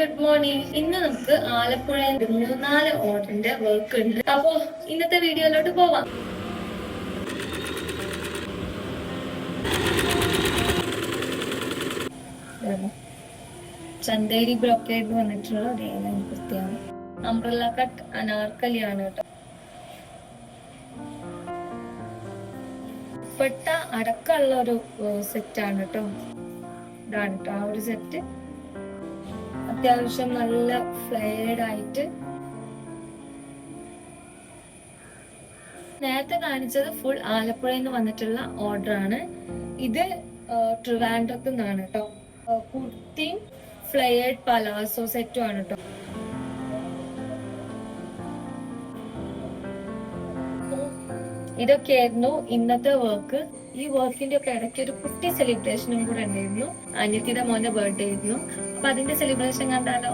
Good morning. ഇന്ന് നമുക്ക് ആലപ്പുഴയിൽ 3-4 ഓർഡറിന്റെ വർക്ക് ഉണ്ട്. അപ്പോ ഇന്നത്തെ വീഡിയോയിലോട്ട് പോവാം. ചന്തേരി ബ്രോക്കേഡ് വന്നിട്ടുള്ള ഒരു ഏലം കുർത്തിയാണ്. അംബ്രല്ല കട്ട് അനാർക്കലിയാണ് കേട്ടോ. പെട്ട അടക്കമുള്ള ഒരു സെറ്റാണ് കേട്ടോ. ഇതാണ് കേട്ടോ ആ ഒരു സെറ്റ്. അത്യാവശ്യം നല്ല ഫ്ലെയർഡ് ആയിട്ട്. നേരത്തെ കാണിച്ചത് ഫുൾ ആലപ്പുഴയിൽ നിന്ന് വന്നിട്ടുള്ള ഓർഡർ ആണ്. ഇത് ട്രിവാൻഡ്രത്ത് നിന്നാണ് കേട്ടോ. കുർത്തിയും ഫ്ലെയർഡ് പലാസോ സെറ്റും ആണ് കേട്ടോ. ഇതൊക്കെയായിരുന്നു ഇന്നത്തെ വർക്ക്. ഈ വർക്കിന്റെ ഒക്കെ ഇടയ്ക്ക് ഒരു കുട്ടി സെലിബ്രേഷനും കൂടെ ഉണ്ടായിരുന്നു. അനിയത്തിയുടെ മോന്റെ ബർത്ത്ഡേ ആയിരുന്നു. അപ്പൊ അതിന്റെ സെലിബ്രേഷൻ കണ്ടാലോ.